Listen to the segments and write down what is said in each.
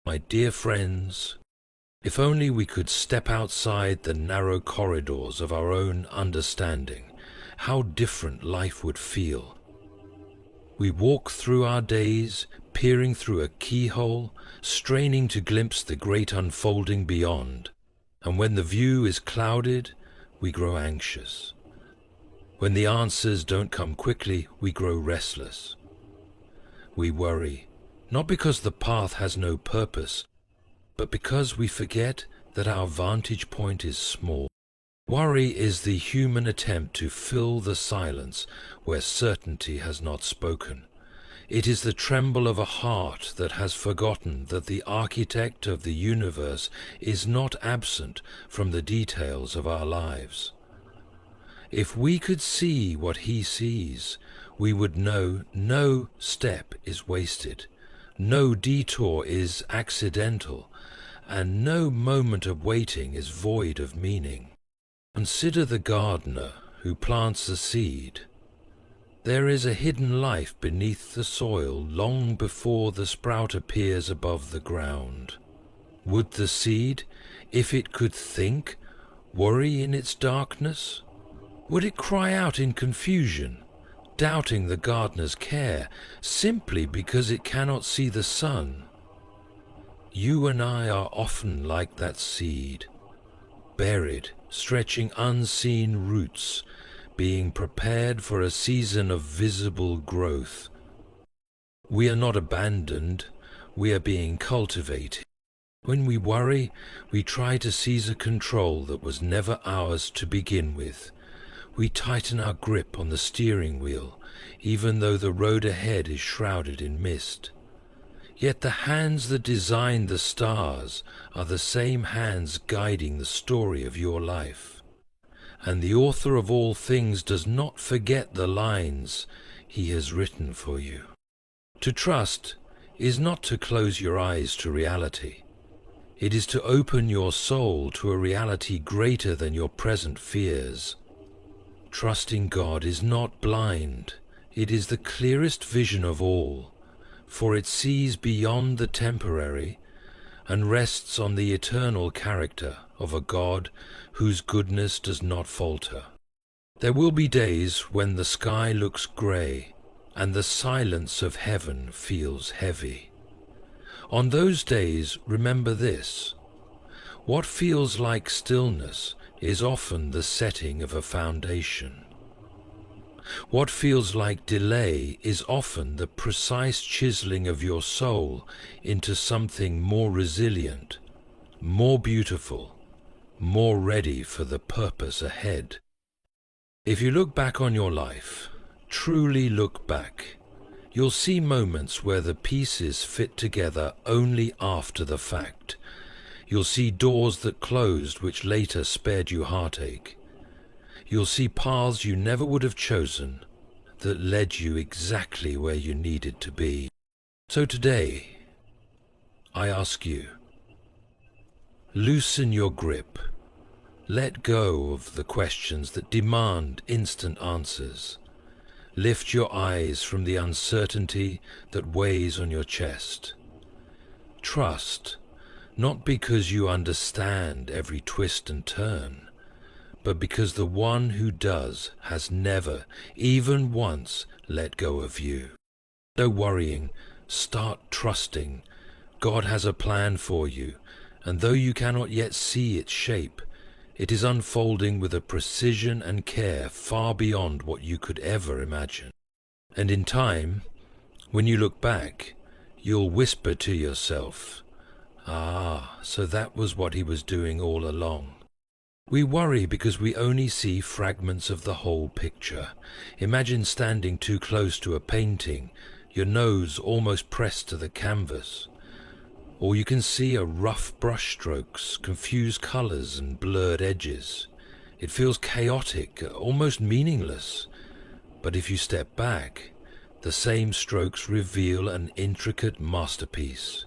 My dear friends, if only we could step outside the narrow corridors of our own understanding, how different life would feel. We walk through our days, peering through a keyhole, straining to glimpse the great unfolding beyond. And when the view is clouded, we grow anxious. When the answers don't come quickly, we grow restless. We worry, not because the path has no purpose, but because we forget that our vantage point is small. Worry is the human attempt to fill the silence where certainty has not spoken. It is the tremble of a heart that has forgotten that the architect of the universe is not absent from the details of our lives. If we could see what he sees, we would know no step is wasted, no detour is accidental, and no moment of waiting is void of meaning. Consider the gardener who plants a seed. There is a hidden life beneath the soil long before the sprout appears above the ground. Would the seed, if it could think, worry in its darkness? Would it cry out in confusion, doubting the gardener's care, simply because it cannot see the sun? You and I are often like that seed, buried, stretching unseen roots, being prepared for a season of visible growth. We are not abandoned, we are being cultivated. When we worry, we try to seize a control that was never ours to begin with. We tighten our grip on the steering wheel, even though the road ahead is shrouded in mist. Yet the hands that designed the stars are the same hands guiding the story of your life. And the author of all things does not forget the lines he has written for you. To trust is not to close your eyes to reality. It is to open your soul to a reality greater than your present fears. Trusting God is not blind. It is the clearest vision of all, for it sees beyond the temporary and rests on the eternal character of a God whose goodness does not falter. There will be days when the sky looks grey and the silence of heaven feels heavy. On those days, remember this: what feels like stillness is often the setting of a foundation. What feels like delay is often the precise chiseling of your soul into something more resilient, more beautiful, more ready for the purpose ahead. If you look back on your life, truly look back, you'll see moments where the pieces fit together only after the fact. You'll see doors that closed which later spared you heartache. You'll see paths you never would have chosen that led you exactly where you needed to be. So today, I ask you, loosen your grip. Let go of the questions that demand instant answers. Lift your eyes from the uncertainty that weighs on your chest. Trust, not because you understand every twist and turn, but because the one who does has never, even once, let go of you. No worrying, start trusting. God has a plan for you, and though you cannot yet see its shape, it is unfolding with a precision and care far beyond what you could ever imagine. And in time, when you look back, you'll whisper to yourself, "Ah, so that was what he was doing all along." We worry because we only see fragments of the whole picture. Imagine standing too close to a painting, your nose almost pressed to the canvas. Or you can see a rough brush strokes, confused colors and blurred edges. It feels chaotic, almost meaningless. But if you step back, the same strokes reveal an intricate masterpiece.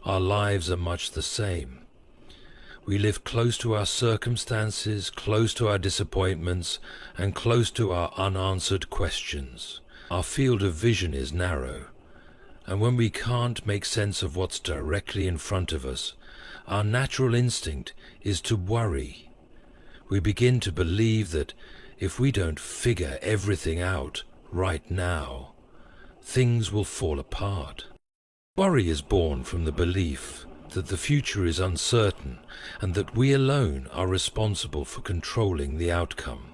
Our lives are much the same. We live close to our circumstances, close to our disappointments, and close to our unanswered questions. Our field of vision is narrow, And when we can't make sense of what's directly in front of us, our natural instinct is to worry. We begin to believe that if we don't figure everything out right now, things will fall apart. Worry is born from the belief that the future is uncertain and that we alone are responsible for controlling the outcome.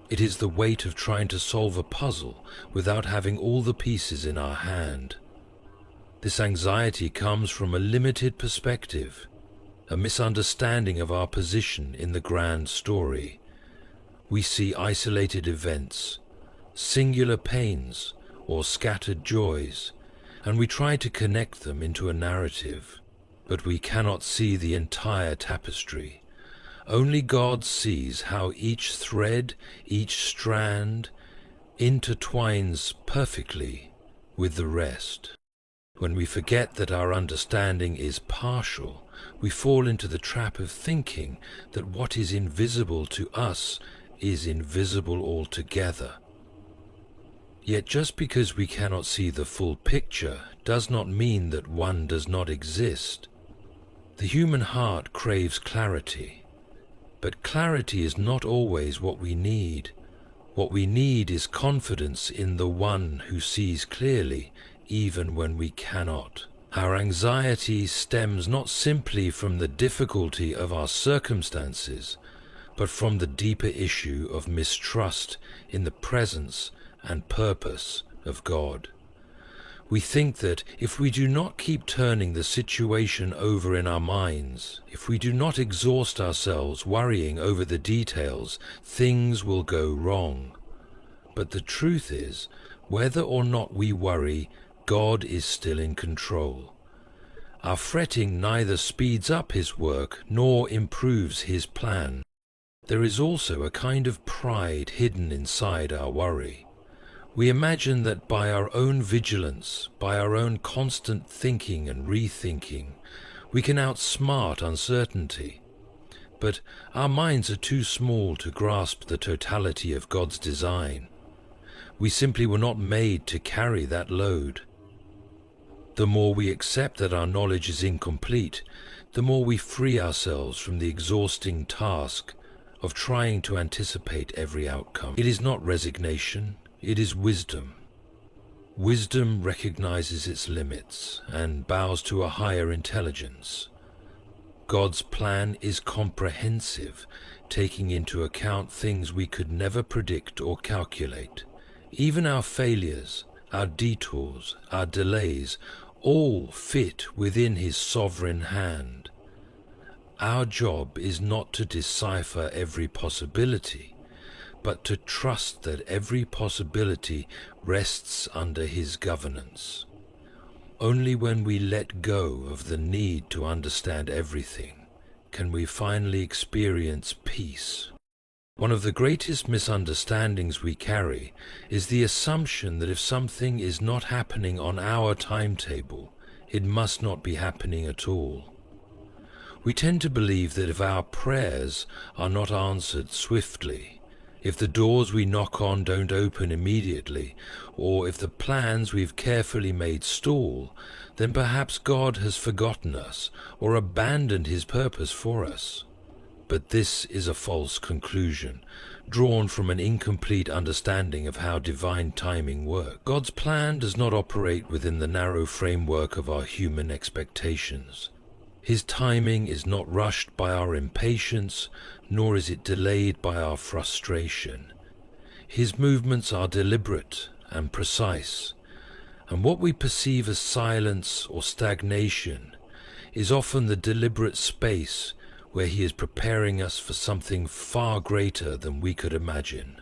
It is the weight of trying to solve a puzzle without having all the pieces in our hand. This anxiety comes from a limited perspective, a misunderstanding of our position in the grand story. We see isolated events, singular pains, or scattered joys, and we try to connect them into a narrative, but we cannot see the entire tapestry. Only God sees how each thread, each strand, intertwines perfectly with the rest. When we forget that our understanding is partial, we fall into the trap of thinking that what is invisible to us is invisible altogether. Yet just because we cannot see the full picture does not mean that one does not exist. The human heart craves clarity. But clarity is not always what we need. What we need is confidence in the one who sees clearly, even when we cannot. Our anxiety stems not simply from the difficulty of our circumstances, but from the deeper issue of mistrust in the presence and purpose of God. We think that if we do not keep turning the situation over in our minds, if we do not exhaust ourselves worrying over the details, things will go wrong. But the truth is, whether or not we worry, God is still in control. Our fretting neither speeds up His work nor improves His plan. There is also a kind of pride hidden inside our worry. We imagine that by our own vigilance, by our own constant thinking and rethinking, we can outsmart uncertainty. But our minds are too small to grasp the totality of God's design. We simply were not made to carry that load. The more we accept that our knowledge is incomplete, the more we free ourselves from the exhausting task of trying to anticipate every outcome. It is not resignation. It is wisdom. Wisdom recognizes its limits and bows to a higher intelligence. God's plan is comprehensive, taking into account things we could never predict or calculate. Even our failures, our detours, our delays, all fit within His sovereign hand. Our job is not to decipher every possibility, but to trust that every possibility rests under His governance. Only when we let go of the need to understand everything can we finally experience peace. One of the greatest misunderstandings we carry is the assumption that if something is not happening on our timetable, it must not be happening at all. We tend to believe that if our prayers are not answered swiftly, if the doors we knock on don't open immediately, or if the plans we've carefully made stall, then perhaps God has forgotten us or abandoned His purpose for us. But this is a false conclusion, drawn from an incomplete understanding of how divine timing works. God's plan does not operate within the narrow framework of our human expectations. His timing is not rushed by our impatience, nor is it delayed by our frustration. His movements are deliberate and precise, and what we perceive as silence or stagnation is often the deliberate space where He is preparing us for something far greater than we could imagine.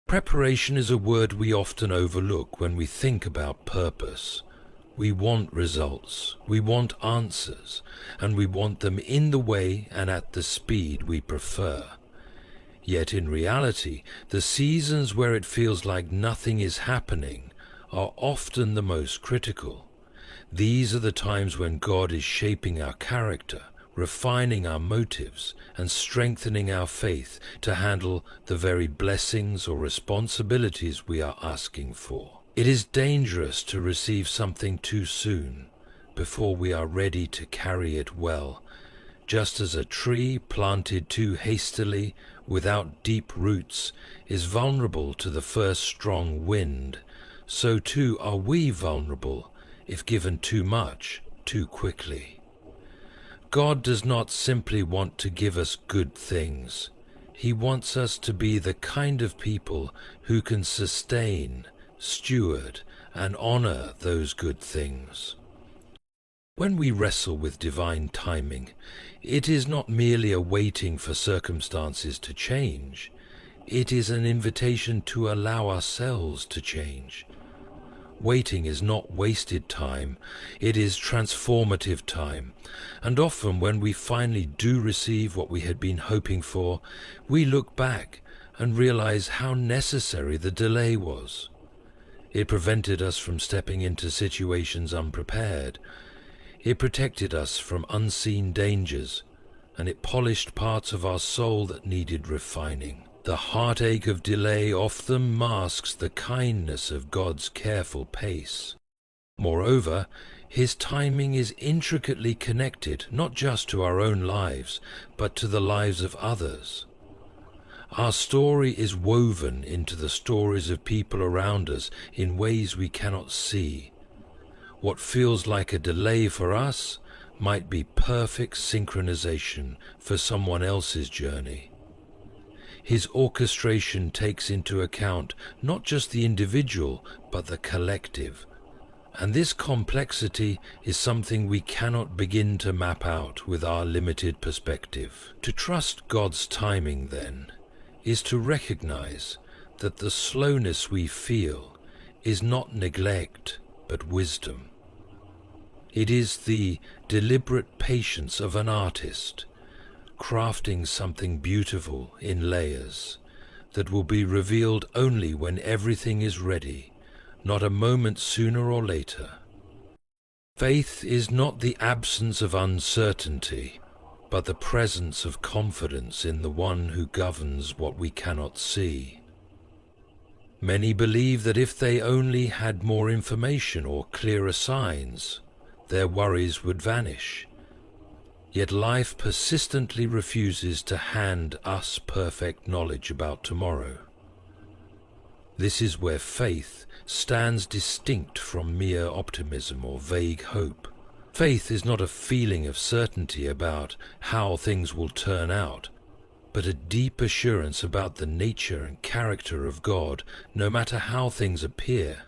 Preparation is a word we often overlook when we think about purpose. We want results, we want answers, and we want them in the way and at the speed we prefer. Yet in reality, the seasons where it feels like nothing is happening are often the most critical. These are the times when God is shaping our character, refining our motives, and strengthening our faith to handle the very blessings or responsibilities we are asking for. It is dangerous to receive something too soon, before we are ready to carry it well, just as a tree planted too hastily, without deep roots, is vulnerable to the first strong wind, so too are we vulnerable if given too much too quickly. God does not simply want to give us good things. He wants us to be the kind of people who can sustain, steward, and honor those good things. When we wrestle with divine timing, it is not merely a waiting for circumstances to change. It is an invitation to allow ourselves to change. Waiting is not wasted time, it is transformative time, and often when we finally do receive what we had been hoping for, we look back and realize how necessary the delay was. It prevented us from stepping into situations unprepared. It protected us from unseen dangers, and it polished parts of our soul that needed refining. The heartache of delay often masks the kindness of God's careful pace. Moreover, His timing is intricately connected not just to our own lives, but to the lives of others. Our story is woven into the stories of people around us in ways we cannot see. What feels like a delay for us might be perfect synchronization for someone else's journey. His orchestration takes into account not just the individual, but the collective. And this complexity is something we cannot begin to map out with our limited perspective. To trust God's timing, then, is to recognize that the slowness we feel is not neglect, but wisdom. It is the deliberate patience of an artist, crafting something beautiful in layers that will be revealed only when everything is ready, not a moment sooner or later. Faith is not the absence of uncertainty, but the presence of confidence in the one who governs what we cannot see. Many believe that if they only had more information or clearer signs, their worries would vanish. Yet life persistently refuses to hand us perfect knowledge about tomorrow. This is where faith stands distinct from mere optimism or vague hope. Faith is not a feeling of certainty about how things will turn out, but a deep assurance about the nature and character of God, no matter how things appear.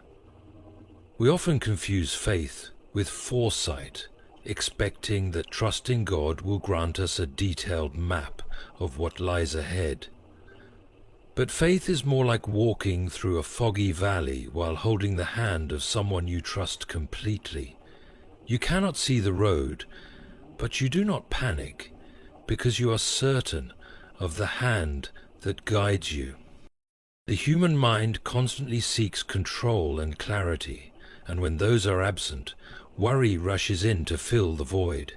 We often confuse faith with foresight, expecting that trusting God will grant us a detailed map of what lies ahead. But faith is more like walking through a foggy valley while holding the hand of someone you trust completely. You cannot see the road, but you do not panic, because you are certain of the hand that guides you. The human mind constantly seeks control and clarity, and when those are absent, worry rushes in to fill the void.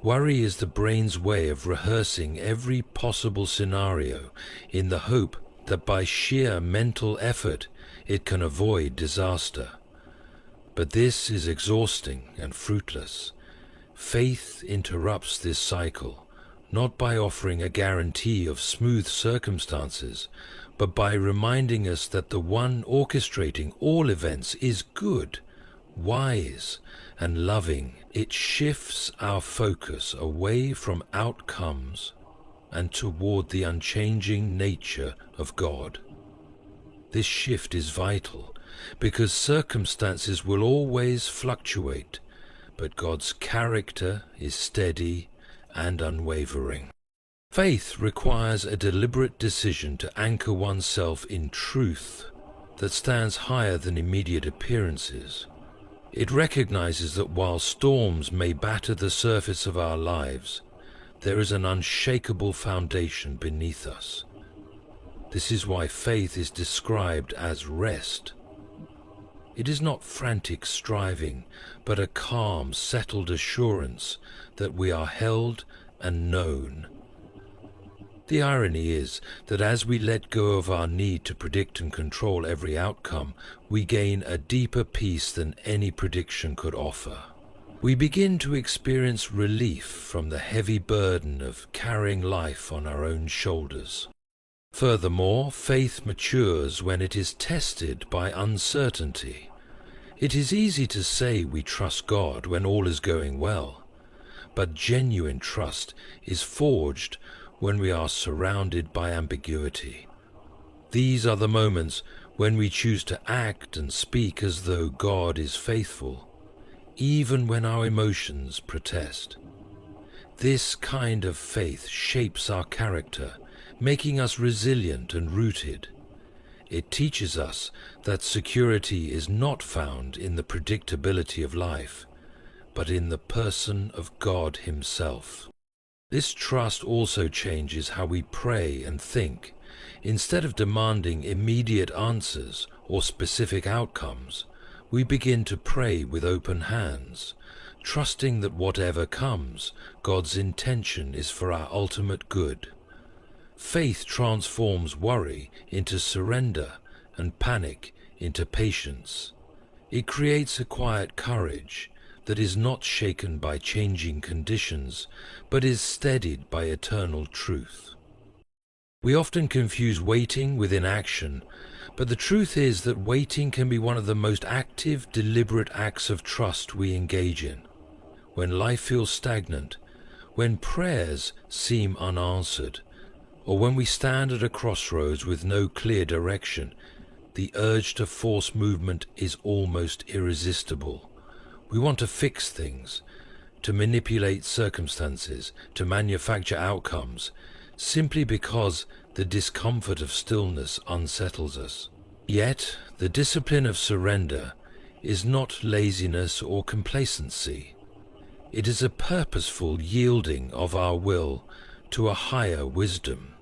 Worry is the brain's way of rehearsing every possible scenario in the hope that by sheer mental effort it can avoid disaster. But this is exhausting and fruitless. Faith interrupts this cycle, not by offering a guarantee of smooth circumstances, but by reminding us that the one orchestrating all events is good, wise, and loving. It shifts our focus away from outcomes and toward the unchanging nature of God. This shift is vital because circumstances will always fluctuate, but God's character is steady and unwavering. Faith requires a deliberate decision to anchor oneself in truth that stands higher than immediate appearances. It recognizes that while storms may batter the surface of our lives, there is an unshakable foundation beneath us. This is why faith is described as rest. It is not frantic striving, but a calm, settled assurance that we are held and known. The irony is that as we let go of our need to predict and control every outcome, we gain a deeper peace than any prediction could offer. We begin to experience relief from the heavy burden of carrying life on our own shoulders. Furthermore, faith matures when it is tested by uncertainty. It is easy to say we trust God when all is going well, but genuine trust is forged when we are surrounded by ambiguity. These are the moments when we choose to act and speak as though God is faithful, even when our emotions protest. This kind of faith shapes our character, making us resilient and rooted. It teaches us that security is not found in the predictability of life, but in the person of God Himself. This trust also changes how we pray and think. Instead of demanding immediate answers or specific outcomes, we begin to pray with open hands, trusting that whatever comes, God's intention is for our ultimate good. Faith transforms worry into surrender and panic into patience. It creates a quiet courage that is not shaken by changing conditions, but is steadied by eternal truth. We often confuse waiting with inaction, but the truth is that waiting can be one of the most active, deliberate acts of trust we engage in. When life feels stagnant, when prayers seem unanswered, or when we stand at a crossroads with no clear direction, the urge to force movement is almost irresistible. We want to fix things, to manipulate circumstances, to manufacture outcomes, simply because the discomfort of stillness unsettles us. Yet, the discipline of surrender is not laziness or complacency. It is a purposeful yielding of our will to a higher wisdom.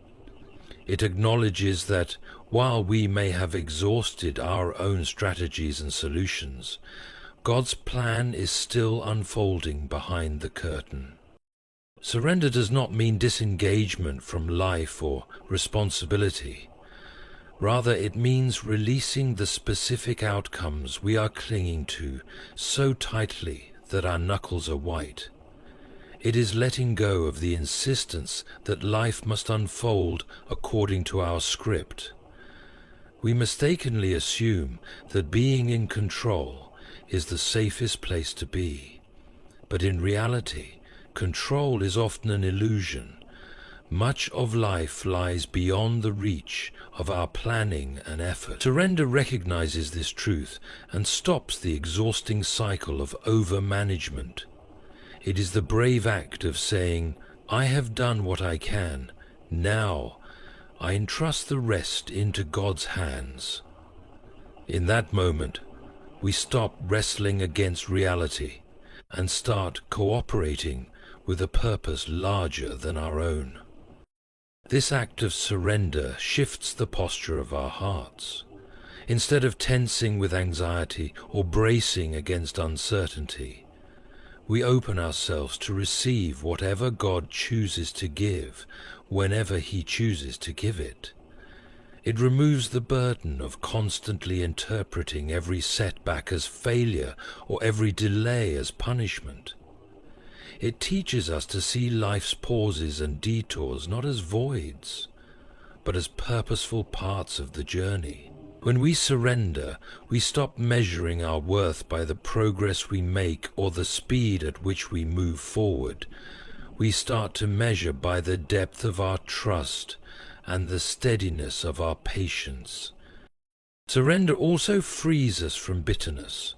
It acknowledges that while we may have exhausted our own strategies and solutions, God's plan is still unfolding behind the curtain. Surrender does not mean disengagement from life or responsibility. Rather, it means releasing the specific outcomes we are clinging to so tightly that our knuckles are white. It is letting go of the insistence that life must unfold according to our script. We mistakenly assume that being in control is the safest place to be. But in reality, control is often an illusion. Much of life lies beyond the reach of our planning and effort. Surrender recognizes this truth and stops the exhausting cycle of over-management. It is the brave act of saying, "I have done what I can. Now, I entrust the rest into God's hands." In that moment, we stop wrestling against reality and start cooperating with a purpose larger than our own. This act of surrender shifts the posture of our hearts. Instead of tensing with anxiety or bracing against uncertainty, we open ourselves to receive whatever God chooses to give, whenever He chooses to give it. It removes the burden of constantly interpreting every setback as failure or every delay as punishment. It teaches us to see life's pauses and detours not as voids, but as purposeful parts of the journey. When we surrender, we stop measuring our worth by the progress we make or the speed at which we move forward. We start to measure by the depth of our trust and the steadiness of our patience. Surrender also frees us from bitterness.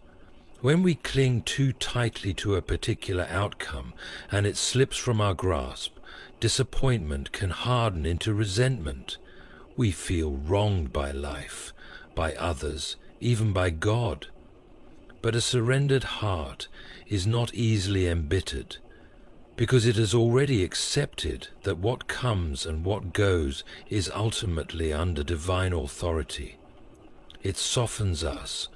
When we cling too tightly to a particular outcome and it slips from our grasp, disappointment can harden into resentment. We feel wronged by life, by others, even by God. But a surrendered heart is not easily embittered, because it has already accepted that what comes and what goes is ultimately under divine authority. It softens us,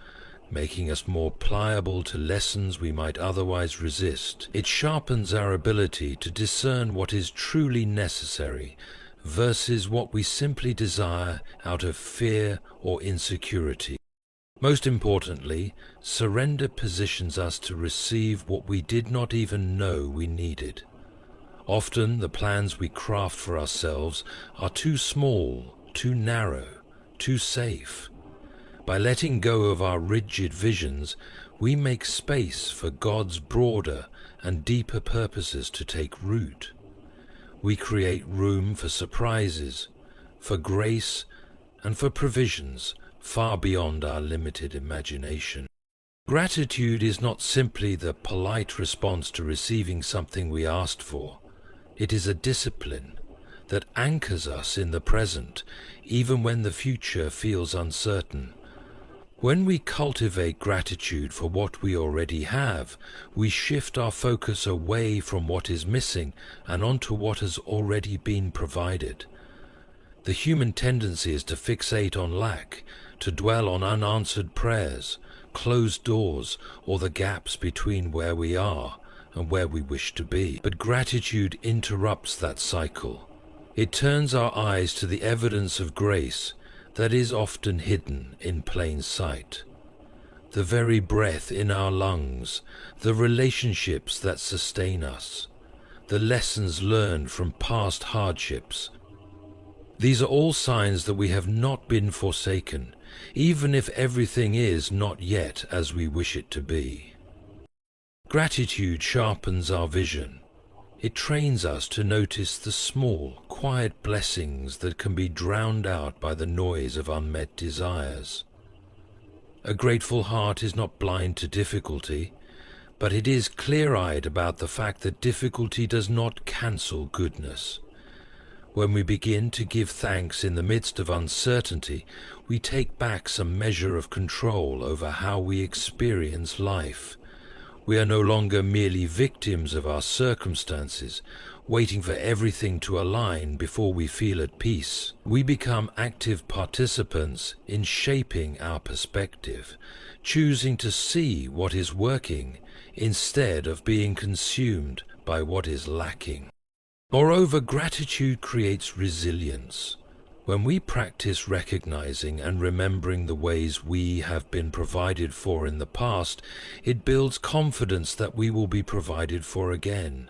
making us more pliable to lessons we might otherwise resist. It sharpens our ability to discern what is truly necessary versus what we simply desire out of fear or insecurity. Most importantly, surrender positions us to receive what we did not even know we needed. Often the plans we craft for ourselves are too small, too narrow, too safe. By letting go of our rigid visions, we make space for God's broader and deeper purposes to take root. We create room for surprises, for grace, and for provisions far beyond our limited imagination. Gratitude is not simply the polite response to receiving something we asked for. It is a discipline that anchors us in the present, even when the future feels uncertain. When we cultivate gratitude for what we already have, we shift our focus away from what is missing and onto what has already been provided. The human tendency is to fixate on lack, to dwell on unanswered prayers, closed doors, or the gaps between where we are and where we wish to be. But gratitude interrupts that cycle. It turns our eyes to the evidence of grace that is often hidden in plain sight. The very breath in our lungs, the relationships that sustain us, the lessons learned from past hardships. These are all signs that we have not been forsaken, even if everything is not yet as we wish it to be. Gratitude sharpens our vision. It trains us to notice the small, quiet blessings that can be drowned out by the noise of unmet desires. A grateful heart is not blind to difficulty, but it is clear-eyed about the fact that difficulty does not cancel goodness. When we begin to give thanks in the midst of uncertainty, we take back some measure of control over how we experience life. We are no longer merely victims of our circumstances, waiting for everything to align before we feel at peace. We become active participants in shaping our perspective, choosing to see what is working instead of being consumed by what is lacking. Moreover, gratitude creates resilience. When we practice recognizing and remembering the ways we have been provided for in the past, it builds confidence that we will be provided for again.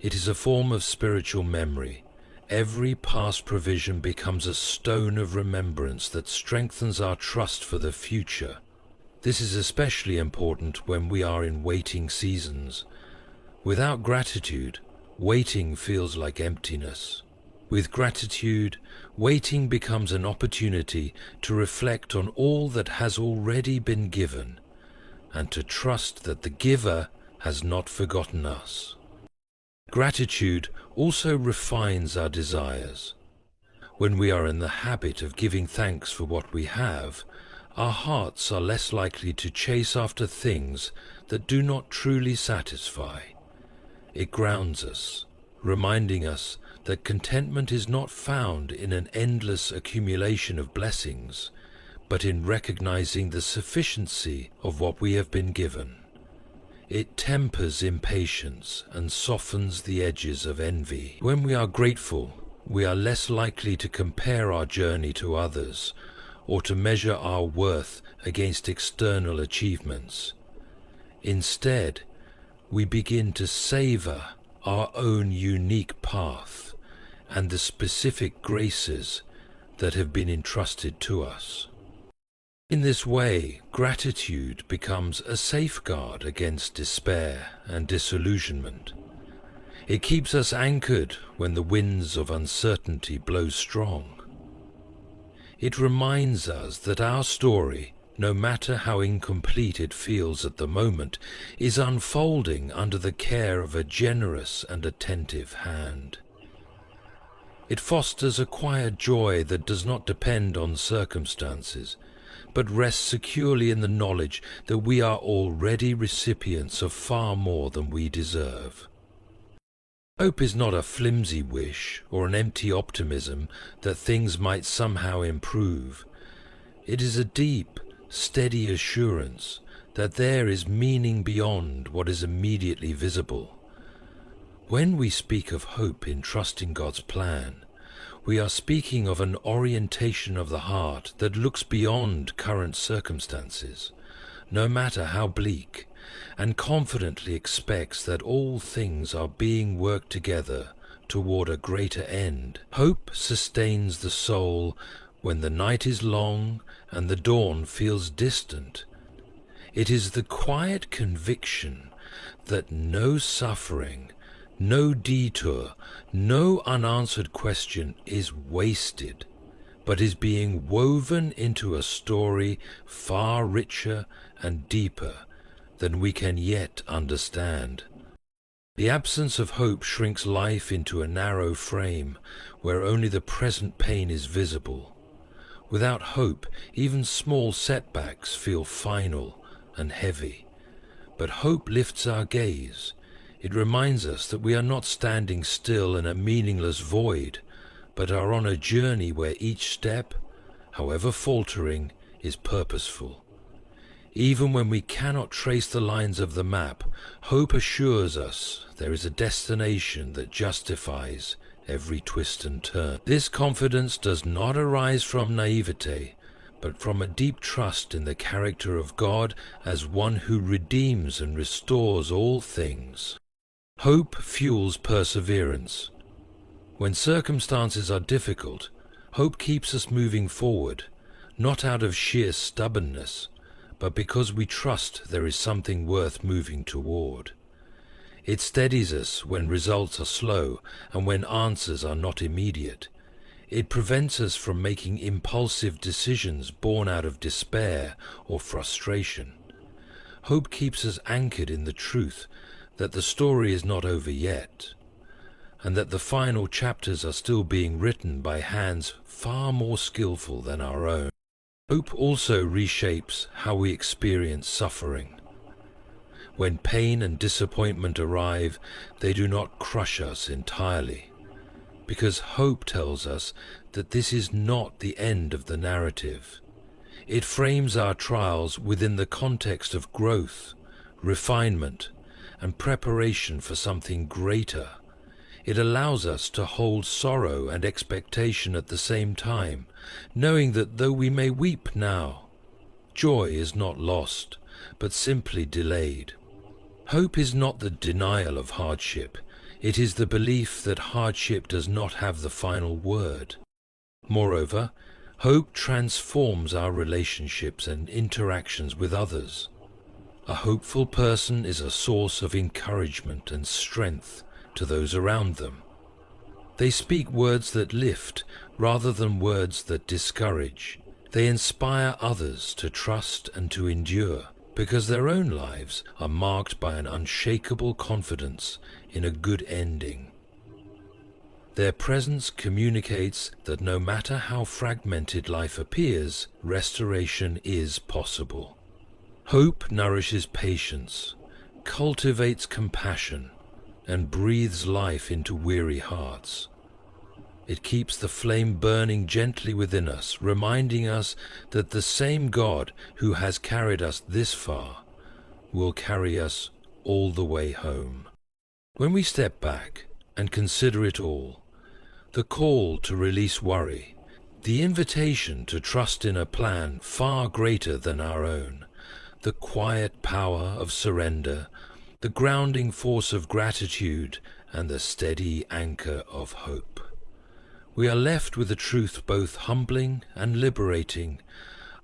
It is a form of spiritual memory. Every past provision becomes a stone of remembrance that strengthens our trust for the future. This is especially important when we are in waiting seasons. Without gratitude, waiting feels like emptiness. With gratitude, waiting becomes an opportunity to reflect on all that has already been given, and to trust that the giver has not forgotten us. Gratitude also refines our desires. When we are in the habit of giving thanks for what we have, our hearts are less likely to chase after things that do not truly satisfy. It grounds us, reminding us that contentment is not found in an endless accumulation of blessings, but in recognizing the sufficiency of what we have been given. It tempers impatience and softens the edges of envy. When we are grateful, we are less likely to compare our journey to others, or to measure our worth against external achievements. Instead, we begin to savor our own unique path and the specific graces that have been entrusted to us. In this way, gratitude becomes a safeguard against despair and disillusionment. It keeps us anchored when the winds of uncertainty blow strong. It reminds us that our story, no matter how incomplete it feels at the moment, is unfolding under the care of a generous and attentive hand. It fosters a quiet joy that does not depend on circumstances, but rests securely in the knowledge that we are already recipients of far more than we deserve. Hope is not a flimsy wish or an empty optimism that things might somehow improve. It is a deep, steady assurance that there is meaning beyond what is immediately visible. When we speak of hope in trusting God's plan, We are speaking of an orientation of the heart that looks beyond current circumstances, no matter how bleak, and confidently expects that all things are being worked together toward a greater end. Hope sustains the soul when the night is long and the dawn feels distant. It is the quiet conviction that no suffering, no detour, no unanswered question is wasted, but is being woven into a story far richer and deeper than we can yet understand. The absence of hope shrinks life into a narrow frame where only the present pain is visible. Without hope, even small setbacks feel final and heavy. But hope lifts our gaze. It reminds us that we are not standing still in a meaningless void, but are on a journey where each step, however faltering, is purposeful. Even when we cannot trace the lines of the map, hope assures us there is a destination that justifies every twist and turn. This confidence does not arise from naivete, but from a deep trust in the character of God as one who redeems and restores all things. Hope fuels perseverance. When circumstances are difficult, hope keeps us moving forward, not out of sheer stubbornness, but because we trust there is something worth moving toward. It steadies us when results are slow and when answers are not immediate. It prevents us from making impulsive decisions born out of despair or frustration. Hope keeps us anchored in the truth that the story is not over yet, and that the final chapters are still being written by hands far more skillful than our own. Hope also reshapes how we experience suffering. When pain and disappointment arrive, they do not crush us entirely, because hope tells us that this is not the end of the narrative. It frames our trials within the context of growth, refinement, and preparation for something greater. It allows us to hold sorrow and expectation at the same time, knowing that though we may weep now, joy is not lost, but simply delayed. Hope is not the denial of hardship. It is the belief that hardship does not have the final word. Moreover, hope transforms our relationships and interactions with others. A hopeful person is a source of encouragement and strength to those around them. They speak words that lift rather than words that discourage. They inspire others to trust and to endure, because their own lives are marked by an unshakable confidence in a good ending. Their presence communicates that no matter how fragmented life appears, restoration is possible. Hope nourishes patience, cultivates compassion, and breathes life into weary hearts. It keeps the flame burning gently within us, reminding us that the same God who has carried us this far will carry us all the way home. When we step back and consider it all, the call to release worry, the invitation to trust in a plan far greater than our own, the quiet power of surrender, the grounding force of gratitude, and the steady anchor of hope, we are left with a truth both humbling and liberating.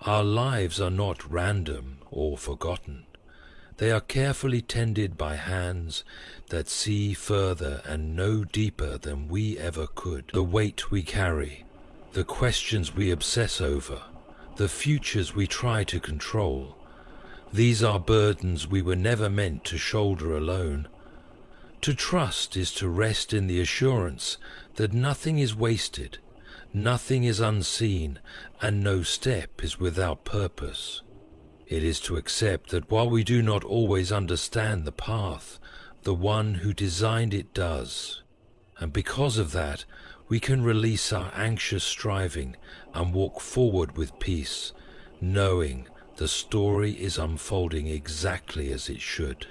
Our lives are not random or forgotten. They are carefully tended by hands that see further and know deeper than we ever could. The weight we carry, the questions we obsess over, the futures we try to control, these are burdens we were never meant to shoulder alone. To trust is to rest in the assurance that nothing is wasted, nothing is unseen, and no step is without purpose. It is to accept that while we do not always understand the path, the one who designed it does. And because of that, we can release our anxious striving and walk forward with peace, knowing the story is unfolding exactly as it should.